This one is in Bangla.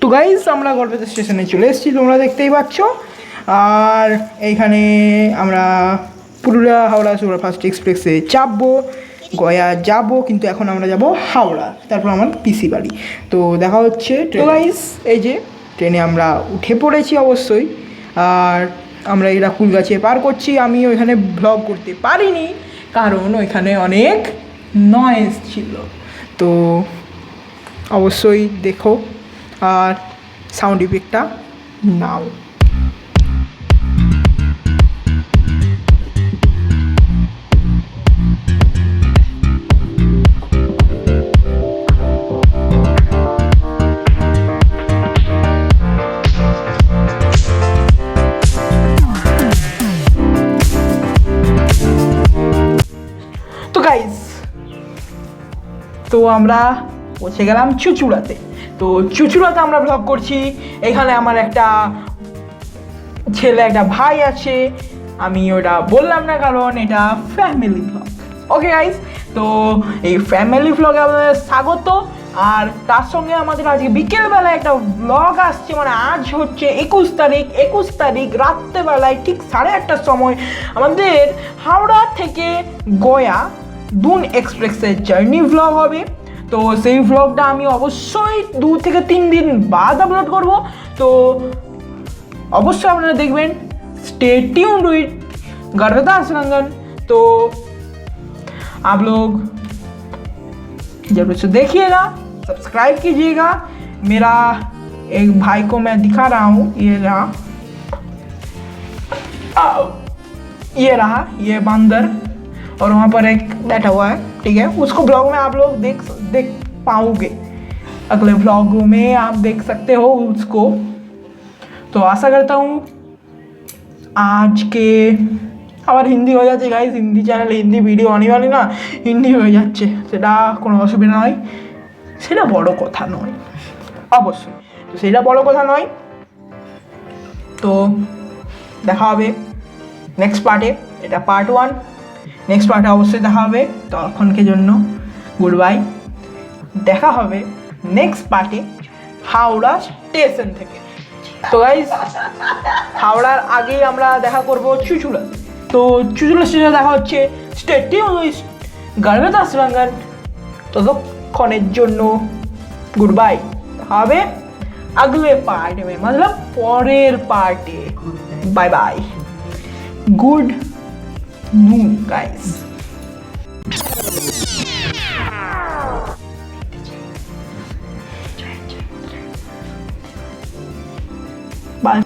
তো গাইজ আমরা গড়বেতা স্টেশনে চলে এসেছি, তোমরা দেখতেই পাচ্ছ। আর এইখানে আমরা পুরুলিয়া হাওড়া সুপারফাস্ট এক্সপ্রেসে চাপবো, গয়া যাব, কিন্তু এখন আমরা যাব হাওড়া, তারপর আমার পিসি বাড়ি। তো দেখা হচ্ছে। তো গাইজ এই যে ট্রেনে আমরা উঠে পড়েছি অবশ্যই। আর আমরা এই রাকুলগাছে পার করছি। আমি ওইখানে ব্লগ করতে পারিনি কারণ ওইখানে অনেক নয়েজ ছিল। তো অবশ্যই দেখো আর সাউন্ড ইফেক্টটা নাও। তো গাইজ, তো আমরা পৌঁছে গেলাম চুঁচুড়াতে। তো চুঁচুড়াতে আমরা ব্লগ করছি। এখানে আমার একটা ছেলে, একটা ভাই আছে। আমি ওটা বললাম না কারণ এটা ফ্যামিলি ব্লগ। ওকে গাইজ, তো এই ফ্যামিলি ব্লগে আপনাদের স্বাগত। আর তার সঙ্গে আমাদের আজকে বিকেলবেলায় একটা ব্লগ আসছে, মানে আজ হচ্ছে 21 তারিখ রাত্রেবেলায় ঠিক 8:30টার সময় আমাদের হাওড়া থেকে গয়া দুন এক্সপ্রেসের জার্নি ভ্লগ হবে। তো সেই ভ্লগটা আমি অবশ্যই 2 থেকে 3 दिन बाद আপলোড করব। তো অবশ্যই আপনারা দেখবেন। स्टे ट्यून्ड विद गढ़वेता रंगन। तो आप लोग जरूर से देखिएगा, सब्सक्राइब कीजिएगा। मेरा एक भाई को मैं दिखा रहा हूँ, ये रहा ये बंदर, और वहाँ पर एक बैठा हुआ है, ठीक है। उसको ब्लॉग में आप लोग देख पाओगे, अगले ब्लॉग में आप देख सकते हो उसको। तो आशा करता हूँ आज के আবার হিন্দি হয়ে যাচ্ছে গাইস, হিন্দি চ্যানেলে হিন্দি ভিডিও আনিবানি না, হিন্দি হয়ে যাচ্ছে, সেটা কোনো অসুবিধা নয়, সেটা বড় কথা নয় অবশ্যই, তো সেটা বড় কথা নয়। তো দেখা হবে নেক্সট পার্টে, এটা পার্ট 1। নেক্সট পার্টে অবশ্যই দেখা হবে। তখনকে জন্য গুড বাই, দেখা হবে নেক্সট পার্টে হাওড়া স্টেশন থেকে। তো গাইস, হাওড়ার আগেই আমরা দেখা করব চুঁচুড়া। তো চুঁচুড়া স্টেশনে দেখা হচ্ছে। স্টে টিউনড উইথ গড়বেতা রঙ্গন। ততক্ষণের জন্য গুড বাই, দেখা হবে আগলে পার্ট में, मतलब পরের পার্টে। বাই বাই, গুড নুন গাইস। Bye.